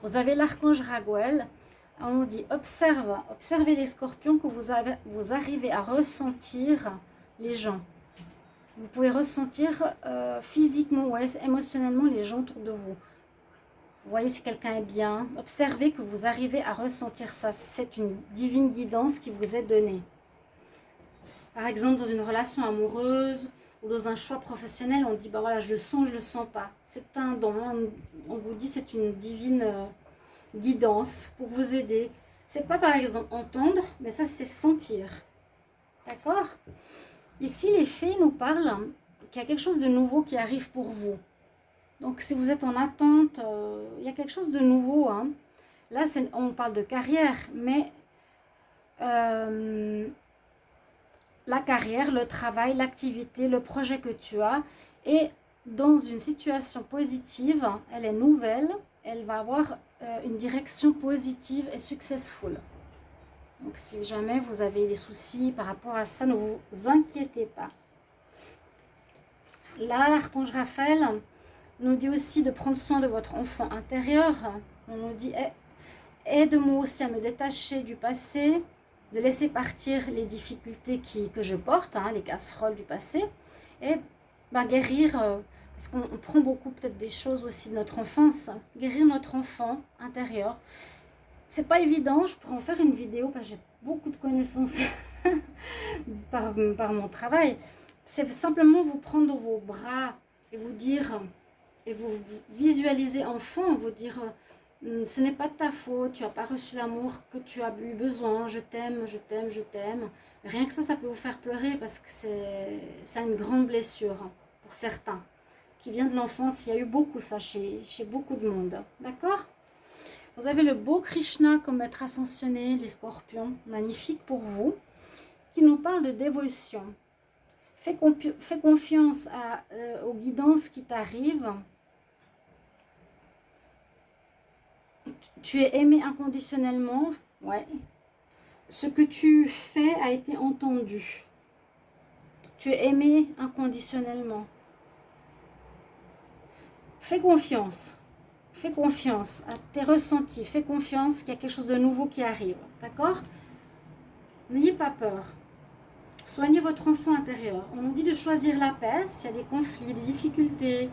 Vous avez l'archange Raguel. On nous dit observez les scorpions que vous arrivez à ressentir les gens. Vous pouvez ressentir physiquement ou émotionnellement les gens autour de vous. Vous voyez si quelqu'un est bien. Observez que vous arrivez à ressentir ça. C'est une divine guidance qui vous est donnée. Par exemple, dans une relation amoureuse ou dans un choix professionnel, on dit, bah voilà, je le sens pas. C'est un don. On vous dit, c'est une divine guidance pour vous aider. C'est pas par exemple entendre, mais ça c'est sentir. D'accord? Ici, les fées nous parlent qu'il y a quelque chose de nouveau qui arrive pour vous. Donc, si vous êtes en attente, il y a quelque chose de nouveau. Hein. Là, on parle de carrière, mais la carrière, le travail, l'activité, le projet que tu as est dans une situation positive. Elle est nouvelle. Elle va avoir une direction positive et successful. Donc, si jamais vous avez des soucis par rapport à ça, ne vous inquiétez pas. Là, l'archange Raphaël nous dit aussi de prendre soin de votre enfant intérieur. On nous dit, aide-moi aussi à me détacher du passé, de laisser partir les difficultés que je porte, hein, les casseroles du passé, et guérir, parce qu'on prend beaucoup peut-être des choses aussi de notre enfance, guérir notre enfant intérieur. C'est pas évident, je pourrais en faire une vidéo parce que j'ai beaucoup de connaissances par mon travail. C'est simplement vous prendre dans vos bras et vous dire, et vous visualiser enfant, vous dire, ce n'est pas de ta faute, tu n'as pas reçu l'amour que tu as eu besoin, je t'aime, je t'aime, je t'aime. Rien que ça peut vous faire pleurer parce que c'est une grande blessure pour certains, qui vient de l'enfance. Il y a eu beaucoup ça chez beaucoup de monde, d'accord? Vous avez le beau Krishna comme maître ascensionné, les scorpions, magnifique pour vous, qui nous parle de dévotion. Fais confiance aux guidances qui t'arrivent. Tu es aimé inconditionnellement, ouais. Ce que tu fais a été entendu. Tu es aimé inconditionnellement. Fais confiance. Fais confiance à tes ressentis. Fais confiance qu'il y a quelque chose de nouveau qui arrive. D'accord? N'ayez pas peur. Soignez votre enfant intérieur. On nous dit de choisir la paix s'il y a des conflits, des difficultés.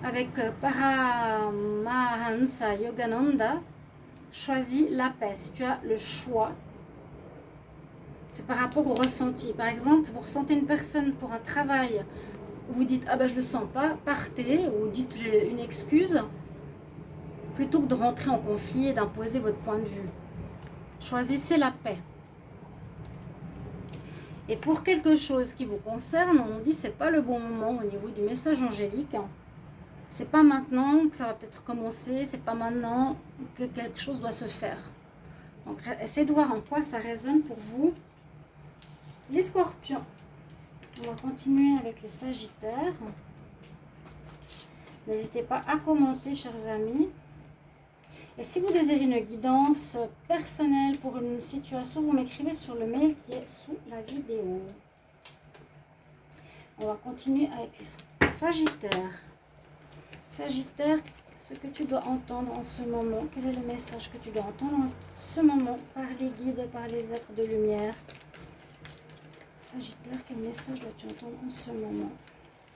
Avec Paramahansa Yogananda, choisis la paix. Si tu as le choix, c'est par rapport au ressenti. Par exemple, vous ressentez une personne pour un travail, vous dites, ah ben je le sens pas, partez, ou dites j'ai une excuse, plutôt que de rentrer en conflit et d'imposer votre point de vue. Choisissez la paix. Et pour quelque chose qui vous concerne, on nous dit c'est pas le bon moment au niveau du message angélique. C'est pas maintenant que ça va peut-être commencer, c'est pas maintenant que quelque chose doit se faire. Donc essayez de voir en quoi ça résonne pour vous. Les scorpions. On va continuer avec les sagittaires. N'hésitez pas à commenter, chers amis. Et si vous désirez une guidance personnelle pour une situation, vous m'écrivez sur le mail qui est sous la vidéo. On va continuer avec les Sagittaires. Sagittaire, ce que tu dois entendre en ce moment. Quel est le message que tu dois entendre en ce moment par les guides, par les êtres de lumière? Sagittaire, quel message dois-tu entendre en ce moment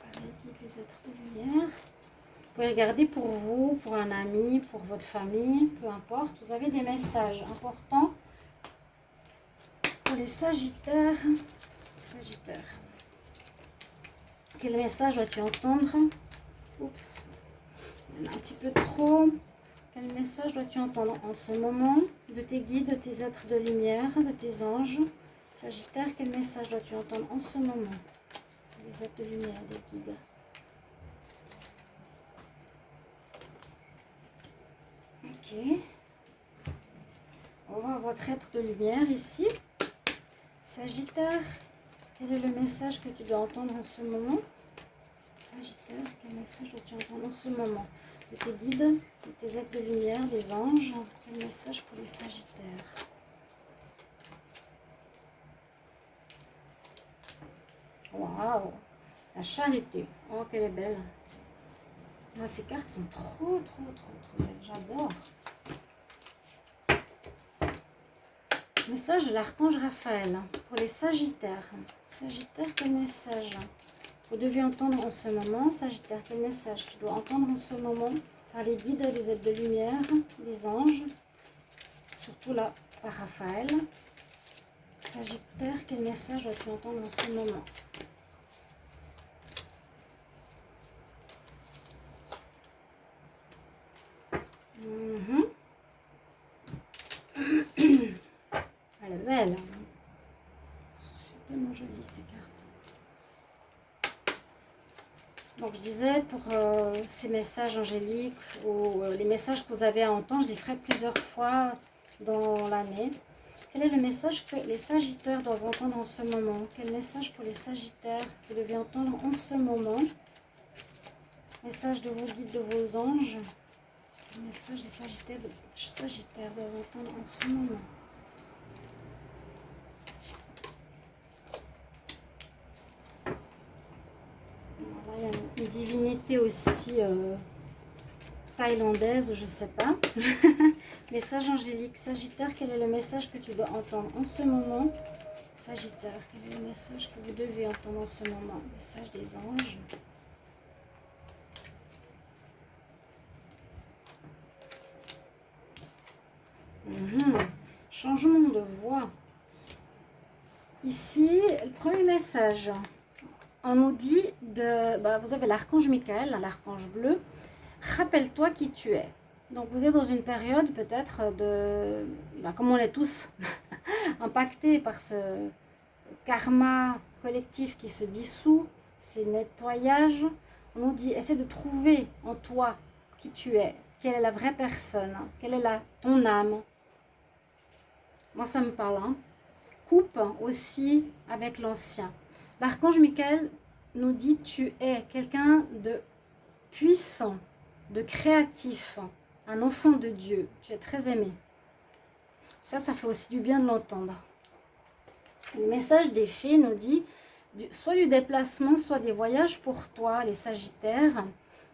par les guides, les êtres de lumière? Vous pouvez regarder pour vous, pour un ami, pour votre famille, peu importe. Vous avez des messages importants pour les Sagittaires. Sagittaire. Quel message dois-tu entendre? Oups, il y en a un petit peu trop. Quel message dois-tu entendre en ce moment de tes guides, de tes êtres de lumière, de tes anges? Sagittaire, quel message dois-tu entendre en ce moment? Des êtres de lumière, des guides. Ok. On va voir votre être de lumière ici. Sagittaire, quel est le message que tu dois entendre en ce moment? Sagittaire, quel message dois-tu entendre en ce moment? De tes guides, de tes êtres de lumière, des anges. Quel message pour les Sagittaires? Waouh! La charité. Oh, qu'elle est belle. Ah, ces cartes sont trop belles. J'adore. Message de l'archange Raphaël pour les Sagittaires. Sagittaire, quel message vous devez entendre en ce moment? Sagittaire, quel message tu dois entendre en ce moment par les guides, les êtres de lumière, les anges, surtout là par Raphaël. Sagittaire, quel message dois-tu entendre en ce moment? Elle est belle. C'est tellement joli ces cartes. Donc je disais pour ces messages angéliques ou les messages que vous avez à entendre, je les ferai plusieurs fois dans l'année. Quel est le message que les Sagittaires doivent entendre en ce moment? Quel message pour les Sagittaires que vous devez entendre en ce moment? Message de vos guides, de vos anges. Quel message les Sagittaires doivent entendre en ce moment? Il y a une divinité aussi thaïlandaise ou je sais pas. Message angélique. Sagittaire, quel est le message que tu dois entendre en ce moment? Sagittaire, quel est le message que vous devez entendre en ce moment? Message des anges. Changement de voix. Ici, le premier message. On nous dit, vous avez l'archange Michael, l'archange bleu. Rappelle-toi qui tu es. Donc vous êtes dans une période peut-être de, comme on est tous impactés par ce karma collectif qui se dissout, ces nettoyages. On nous dit, essaie de trouver en toi qui tu es, quelle est la vraie personne, quelle est ton âme. Moi ça me parle. Coupe aussi avec l'ancien. L'archange Michael nous dit, tu es quelqu'un de puissant, de créatif, un enfant de Dieu. Tu es très aimé. Ça fait aussi du bien de l'entendre. Le message des fées nous dit, soit du déplacement, soit des voyages pour toi, les Sagittaires.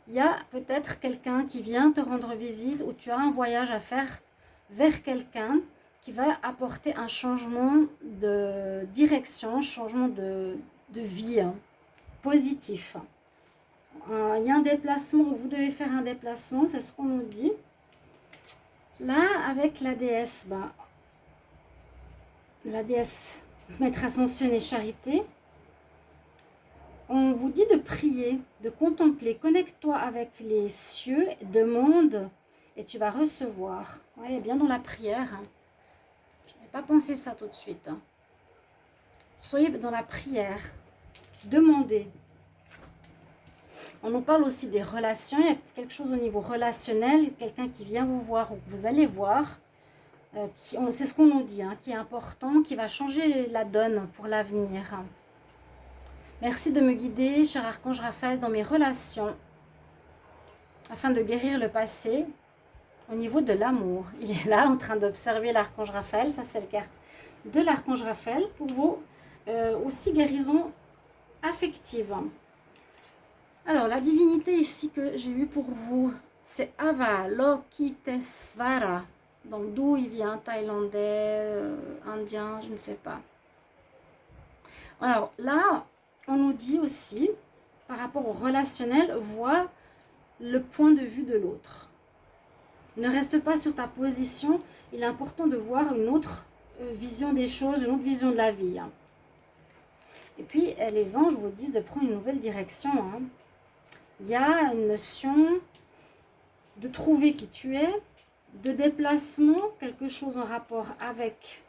Il y a peut-être quelqu'un qui vient te rendre visite ou tu as un voyage à faire vers quelqu'un qui va apporter un changement de direction, changement de vie positif. Il y a un déplacement, vous devez faire un déplacement, c'est ce qu'on nous dit. Là, avec la déesse, la déesse Maître Ascensionnée Charité, on vous dit de prier, de contempler. Connecte-toi avec les cieux, demande et tu vas recevoir. Ouais, bien dans la prière. Je n'avais pas pensé ça tout de suite. Soyez dans la prière. Demandez. On nous parle aussi des relations. Il y a quelque chose au niveau relationnel. Quelqu'un qui vient vous voir ou que vous allez voir. C'est ce qu'on nous dit, qui est important, qui va changer la donne pour l'avenir. Merci de me guider, cher archange Raphaël, dans mes relations, afin de guérir le passé au niveau de l'amour. Il est là en train d'observer l'archange Raphaël. Ça, c'est la carte de l'archange Raphaël pour vous. Aussi guérison affective. Alors, la divinité ici que j'ai eue pour vous, c'est Avalokitesvara. Donc, d'où il vient, thaïlandais, indien, je ne sais pas. Alors, là, on nous dit aussi, par rapport au relationnel, vois le point de vue de l'autre. Ne reste pas sur ta position. Il est important de voir une autre vision des choses, une autre vision de la vie. Et puis, les anges vous disent de prendre une nouvelle direction. Il y a une notion de trouver qui tu es, de déplacement, quelque chose en rapport avec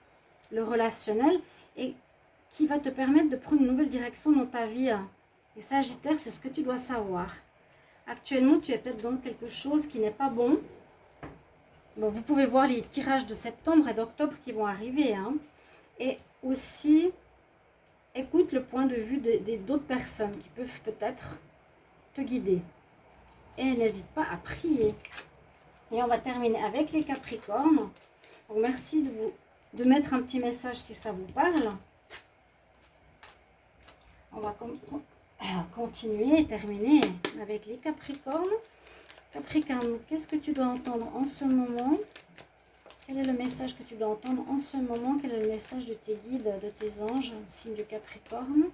le relationnel et qui va te permettre de prendre une nouvelle direction dans ta vie. Et Sagittaire, c'est ce que tu dois savoir. Actuellement, tu es peut-être dans quelque chose qui n'est pas bon. Bon, vous pouvez voir les tirages de septembre et d'octobre qui vont arriver. Et aussi, écoute le point de vue d'autres personnes qui peuvent peut-être te guider. Et n'hésite pas à prier. Et on va terminer avec les Capricornes. Donc, merci de mettre un petit message si ça vous parle. On va continuer et terminer avec les Capricornes. Capricorne, qu'est-ce que tu dois entendre en ce moment? Quel est le message que tu dois entendre en ce moment? Quel est le message de tes guides, de tes anges, signe du Capricorne?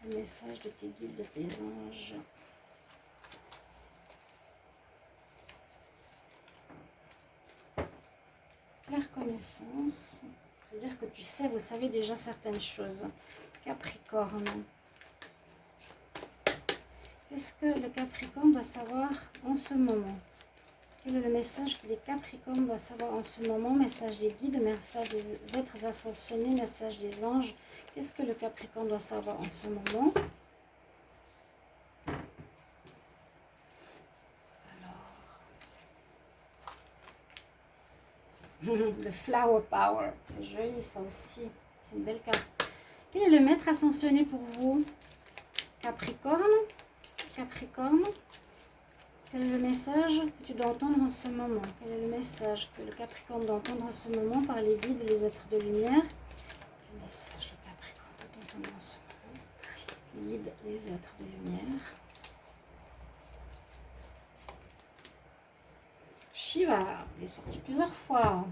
Le message de tes guides, de tes anges. Claire connaissance, c'est-à-dire que tu sais, vous savez déjà certaines choses. Capricorne. Qu'est-ce que le Capricorne doit savoir en ce moment? Quel est le message que les Capricornes doivent savoir en ce moment? Message des guides, message des êtres ascensionnés, message des anges. Qu'est-ce que le Capricorne doit savoir en ce moment? Alors, le Flower Power, c'est joli ça aussi. C'est une belle carte. Quel est le maître ascensionné pour vous? Capricorne. Capricorne. Quel est le message que tu dois entendre en ce moment? Quel est le message que le Capricorne doit entendre en ce moment par les guides et les êtres de lumière? Quel message le Capricorne doit entendre en ce moment? Les guides et les êtres de lumière. Shiva est sorti plusieurs fois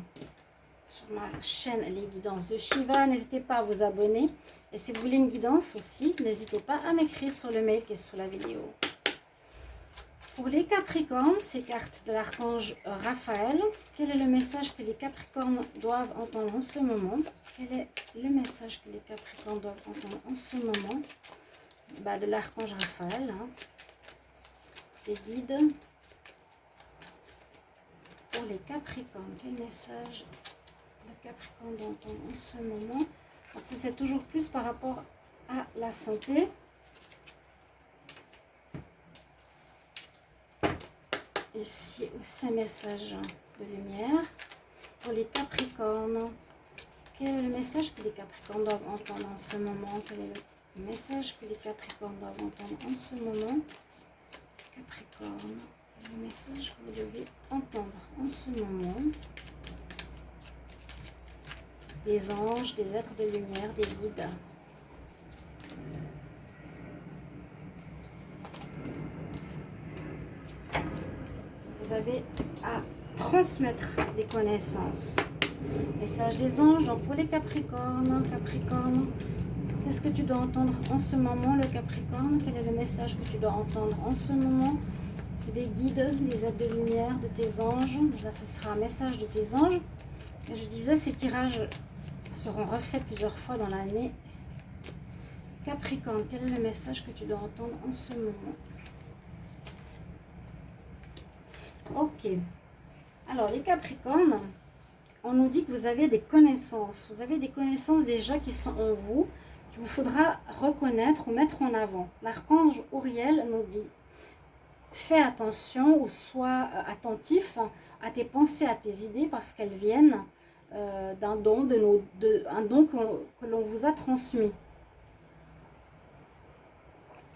sur ma chaîne Les Guidances de Shiva. N'hésitez pas à vous abonner. Et si vous voulez une guidance aussi, n'hésitez pas à m'écrire sur le mail qui est sous la vidéo. Pour les Capricornes, ces cartes de l'archange Raphaël, quel est le message que les Capricornes doivent entendre en ce moment? Quel est le message que les Capricornes doivent entendre en ce moment? De l'archange Raphaël, des guides. Pour les Capricornes, quel message le Capricorne doit entendre en ce moment? Donc ça, c'est toujours plus par rapport à la santé. Ici aussi un message de lumière. Pour les Capricornes, quel est le message que les Capricornes doivent entendre en ce moment? Quel est le message que les Capricornes doivent entendre en ce moment? Capricorne, le message que vous devez entendre en ce moment. Des anges, des êtres de lumière, des guides. Vous avez à transmettre des connaissances. Message des anges, donc pour les Capricornes. Capricorne, qu'est-ce que tu dois entendre en ce moment, le Capricorne? Quel est le message que tu dois entendre en ce moment? Des guides, des êtres de lumière, de tes anges. Là, ce sera un message de tes anges. Et je disais, ces tirages seront refaits plusieurs fois dans l'année. Capricorne, quel est le message que tu dois entendre en ce moment? Ok. Alors, les Capricornes, on nous dit que vous avez des connaissances. Vous avez des connaissances déjà qui sont en vous, qu'il vous faudra reconnaître ou mettre en avant. L'archange Uriel nous dit, fais attention ou sois attentif à tes pensées, à tes idées, parce qu'elles viennent d'un don, un don que l'on vous a transmis.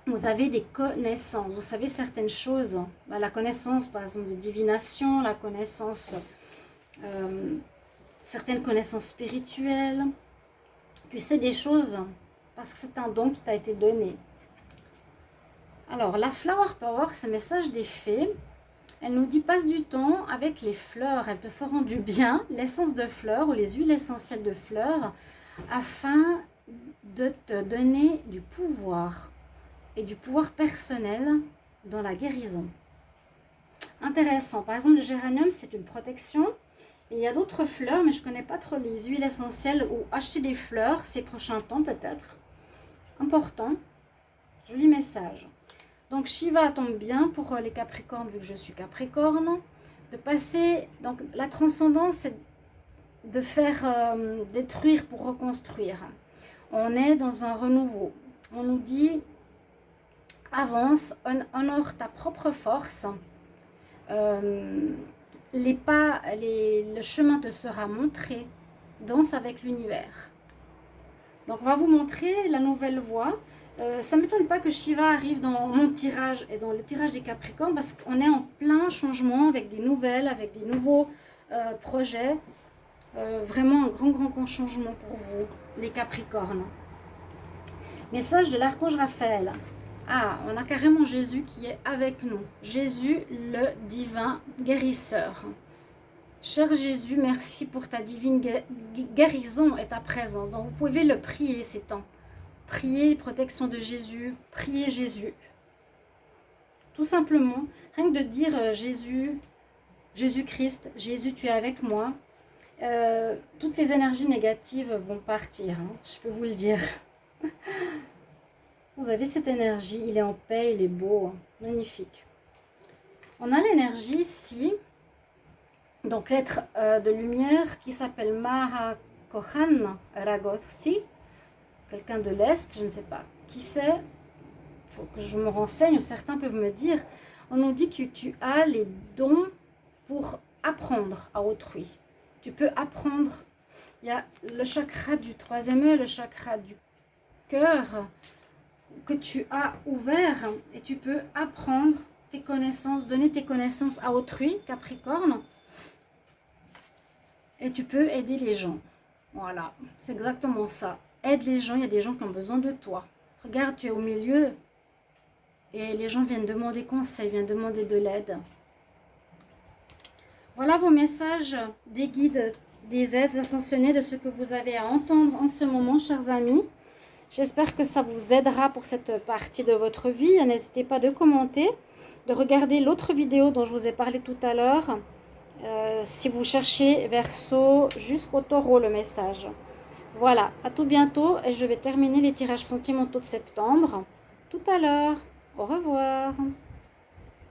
Vous avez des connaissances, vous savez certaines choses. La connaissance, par exemple, de divination, la connaissance, certaines connaissances spirituelles. Tu sais des choses parce que c'est un don qui t'a été donné. Alors, la Flower Power, c'est un message des fées. Elle nous dit passe du temps avec les fleurs, elles te feront du bien, l'essence de fleurs ou les huiles essentielles de fleurs, afin de te donner du pouvoir et du pouvoir personnel dans la guérison. Intéressant. Par exemple, le géranium, c'est une protection. Et il y a d'autres fleurs, mais je ne connais pas trop les huiles essentielles ou acheter des fleurs ces prochains temps peut-être. Important. Joli message. Donc Shiva tombe bien pour les Capricornes, vu que je suis Capricorne. De passer, donc la transcendance, c'est de faire détruire pour reconstruire. On est dans un renouveau. On nous dit, avance, honore ta propre force. Le chemin te sera montré. Danse avec l'univers. Donc on va vous montrer la nouvelle voie. Ça ne m'étonne pas que Shiva arrive dans mon tirage et dans le tirage des Capricornes parce qu'on est en plein changement avec des nouvelles, avec des nouveaux projets. Vraiment un grand changement pour vous, les Capricornes. Message de l'archange Raphaël. Ah, on a carrément Jésus qui est avec nous. Jésus, le divin guérisseur. Cher Jésus, merci pour ta divine guérison et ta présence. Donc vous pouvez le prier ces temps. Priez protection de Jésus, priez Jésus. Tout simplement, rien que de dire Jésus, Jésus-Christ, Jésus, tu es avec moi. Toutes les énergies négatives vont partir, hein, je peux vous le dire. Vous avez cette énergie, il est en paix, il est beau, magnifique. On a l'énergie ici, donc l'être de lumière qui s'appelle Mahakohan Ragosi, quelqu'un de l'Est, je ne sais pas qui c'est, il faut que je me renseigne, certains peuvent me dire. On nous dit que tu as les dons pour apprendre à autrui. Tu peux apprendre, il y a le chakra du troisième œil, le chakra du cœur, que tu as ouvert et tu peux apprendre tes connaissances, donner tes connaissances à autrui, Capricorne, et tu peux aider les gens. Voilà, c'est exactement ça. Aide les gens, il y a des gens qui ont besoin de toi. Regarde, tu es au milieu et les gens viennent demander conseil, viennent demander de l'aide. Voilà vos messages des guides, des aides ascensionnées, de ce que vous avez à entendre en ce moment, chers amis. J'espère que ça vous aidera pour cette partie de votre vie. N'hésitez pas de commenter, de regarder l'autre vidéo dont je vous ai parlé tout à l'heure. Si vous cherchez Verseau jusqu'au Taureau, le message. Voilà, à tout bientôt et je vais terminer les tirages sentimentaux de septembre tout à l'heure. Au revoir.